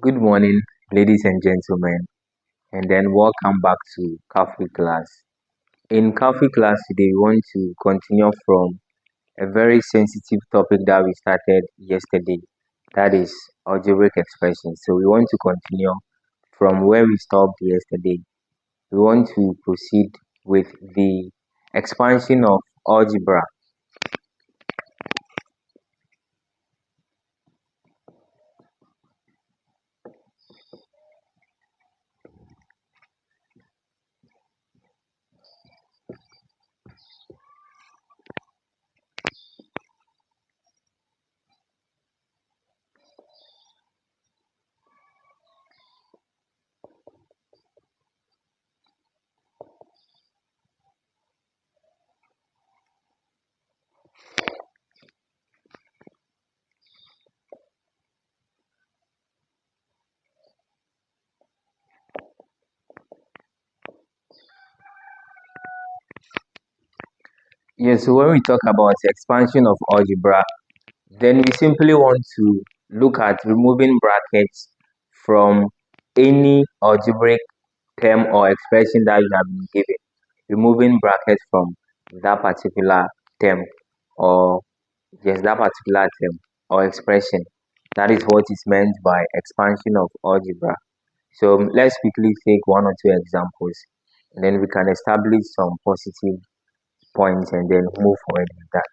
Good morning, ladies and gentlemen, and then welcome back to Coffee Class. In Coffee Class today, we want to continue from a very sensitive topic that we started yesterday, that is algebraic expressions. So we want to continue from where we stopped yesterday. We want to proceed with the expansion of algebra. Yes, so when we talk about expansion of algebra, then we simply want to look at removing brackets from any algebraic term or expression that you have been given. Removing brackets from that particular term or yes, that particular term or expression. That is what is meant by expansion of algebra. So let's quickly take one or two examples and then we can establish some positive points and then move forward with that.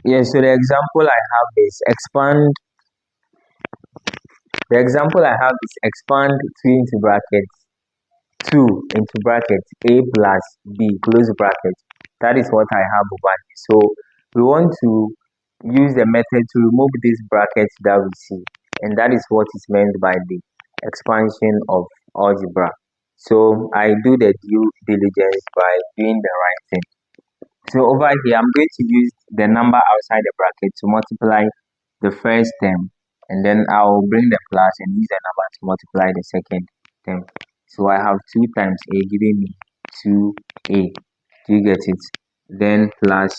Yes, so the example I have is expand 2 into brackets 2 into brackets a plus b close bracket. That is what I have over here. So we want to use the method to remove these brackets that we see, and that is what is meant by the expansion of algebra. So I do the due diligence by doing the right thing. So over here, I'm going to use the number outside the bracket to multiply the first term, and then I'll bring the plus and use the number to multiply the second term. So I have 2 times a giving me 2a. Do you get it? Then plus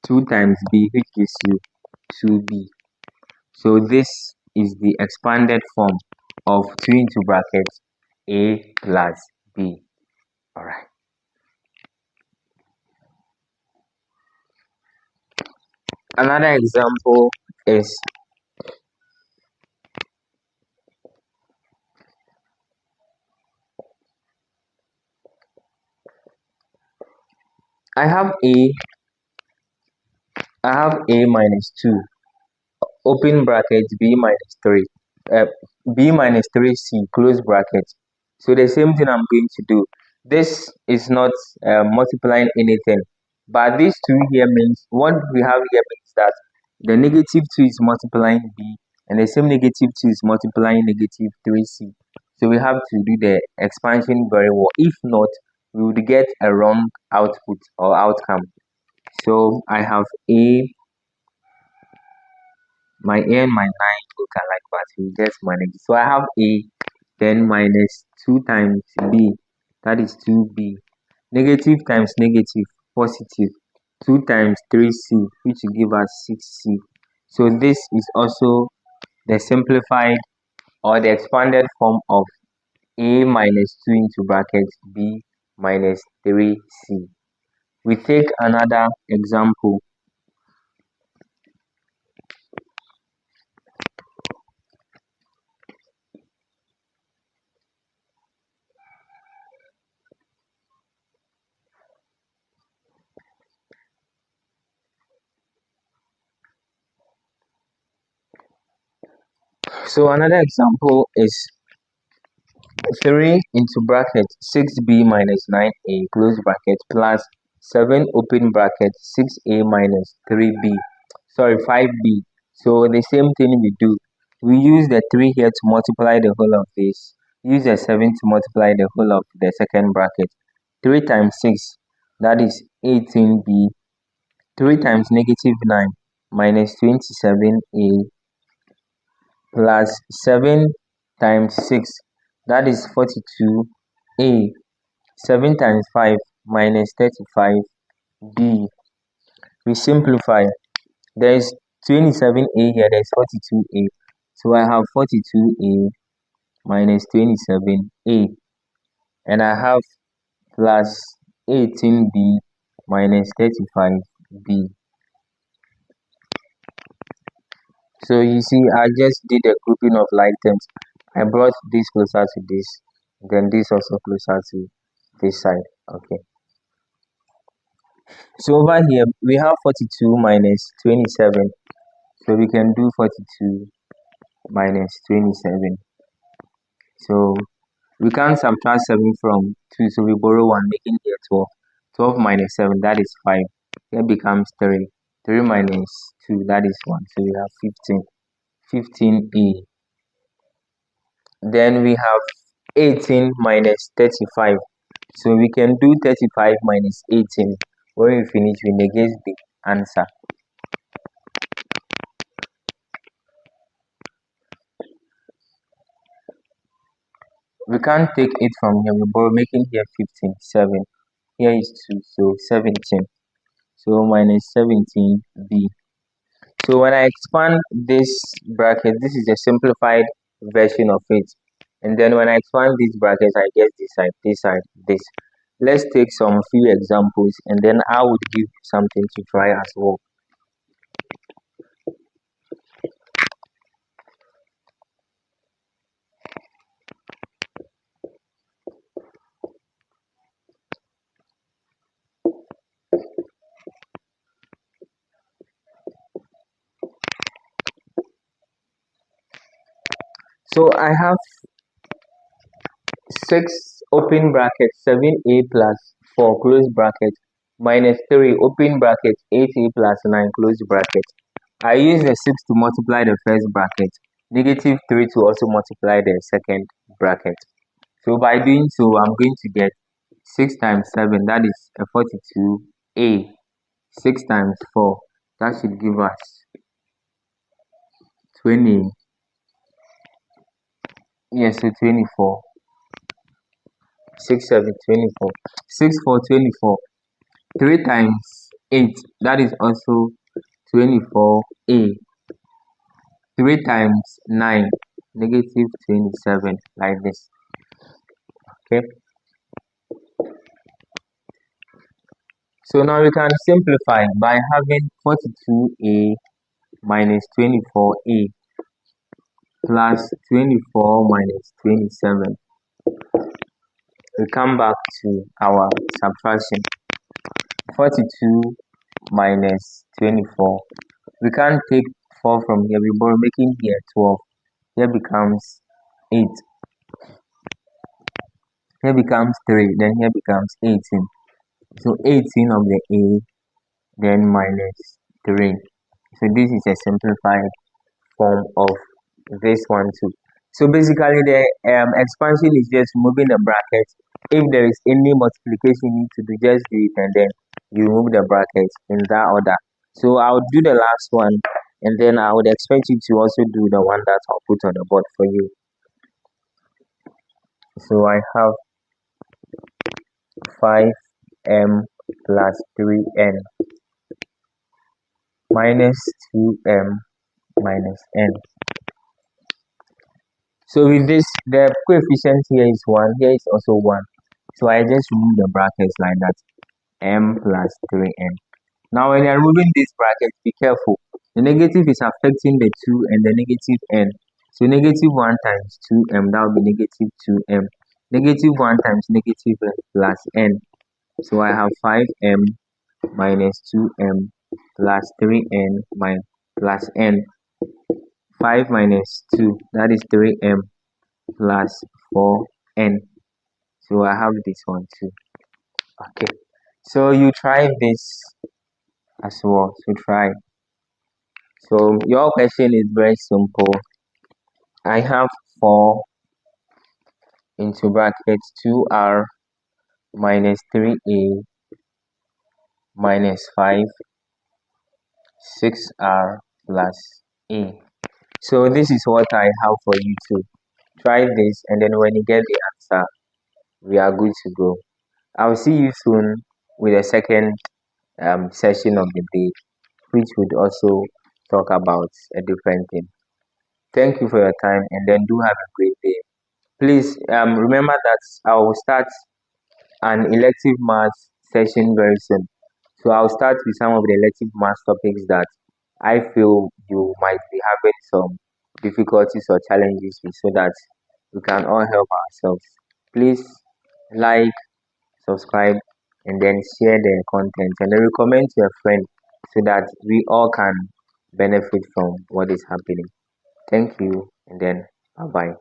2 times b, which gives you 2b. So this is the expanded form of 2 into brackets a plus b. All right. Another example is I have a minus 2 open bracket b minus 3 uh, b minus 3c close bracket. So the same thing I'm going to do. This is not multiplying anything, but these two here means what we have here means that the negative 2 is multiplying b and the same negative 2 is multiplying negative 3c. So we have to do the expansion very well. If not, we would get a wrong output or outcome. So I have my a and my 9 look alike, but we just manage. So I have a, then minus 2 times b, that is 2b. Negative times negative, positive. 2 times 3c, which will give us 6c. So this is also the simplified or the expanded form of a minus 2 into brackets b minus 3c. We take another example. So another example is 3 into bracket 6b minus 9a close bracket plus 7 open bracket 6a minus 3b. Sorry, 5b. So the same thing we do. We use the 3 here to multiply the whole of this. Use the 7 to multiply the whole of the second bracket. 3 times 6, that is 18b. 3 times negative 9 minus 27a plus 7 times 6, that is 42a. 7 times 5 minus 35b. We simplify. There is 27a here, there is 42a. So I have 42a minus 27a. And I have plus 18b minus 35b. So you see, I just did a grouping of like terms. I brought this closer to this, then this also closer to this side. Okay. So over here, we have 42 minus 27. So we can do 42 minus 27. So we can subtract 7 from 2. So we borrow 1, making here 12. 12 minus 7, that is 5. Here becomes 3. 3 minus 2, that is 1. So we have 15. 15a. Then we have 18 minus 35. So we can do 35 minus 18. When we finish, we negate the answer. We can't take it from here. We borrow, making here 15, 7. Here is 2, so 17. So minus 17b. So when I expand this bracket, this is a simplified version of it. And then when I expand these brackets, I get this side, this side, this. Let's take some few examples, and then I would give you something to try as well. So I have 6 open bracket 7a plus 4 close bracket minus 3 open bracket 8a plus 9 close bracket. I use the 6 to multiply the first bracket, negative 3 to also multiply the second bracket. So by doing so, I'm going to get 6 times 7, that is a 42a. 6 times 4, that should give us 20. Yes, so 24. 6, 7, 24. 6, 4, 24. 3 times 8, that is also 24a. 3 times 9, negative 27, like this. Okay. So now we can simplify by having 42a minus 24a plus 24 minus 27. We come back to our subtraction. 42 minus 24. We can't take 4 from here. We borrow, making here 12. Here becomes 8. Here becomes 3. Then here becomes 18. So 18 of the a, then minus 3. So this is a simplified form of this one too. So basically the expansion is just moving the bracket. If there is any multiplication you need to do, just do it, and then you remove the bracket in that order. So I'll do the last one, and then I would expect you to also do the one that I'll put on the board for you. So I have 5m plus 3n minus 2m minus n. So with this, the coefficient here is 1, here is also 1. So I just remove the brackets like that, m plus 3n. Now when you're removing this bracket, be careful. The negative is affecting the 2 and the negative n. So negative 1 times 2m, that will be negative 2m. Negative 1 times negative n plus n. So I have 5m minus 2m plus 3n plus n. 5 minus 2, that is 3m plus 4 N. So I have this one too. Okay. So you try this as well. So try. So your question is very simple. I have 4 into brackets 2r minus 3a minus 5 6r plus a. So this is what I have for you to try this, and then when you get the answer, we are good to go. I'll see you soon with a second session of the day, which would also talk about a different thing. Thank you for your time, and then do have a great day. Please remember that I will start an elective maths session very soon. So I'll start with some of the elective maths topics that I feel you might be having some difficulties or challenges with, so that we can all help ourselves. Please like, subscribe, and then share the content, and then recommend to a friend so that we all can benefit from what is happening. Thank you, and then bye bye.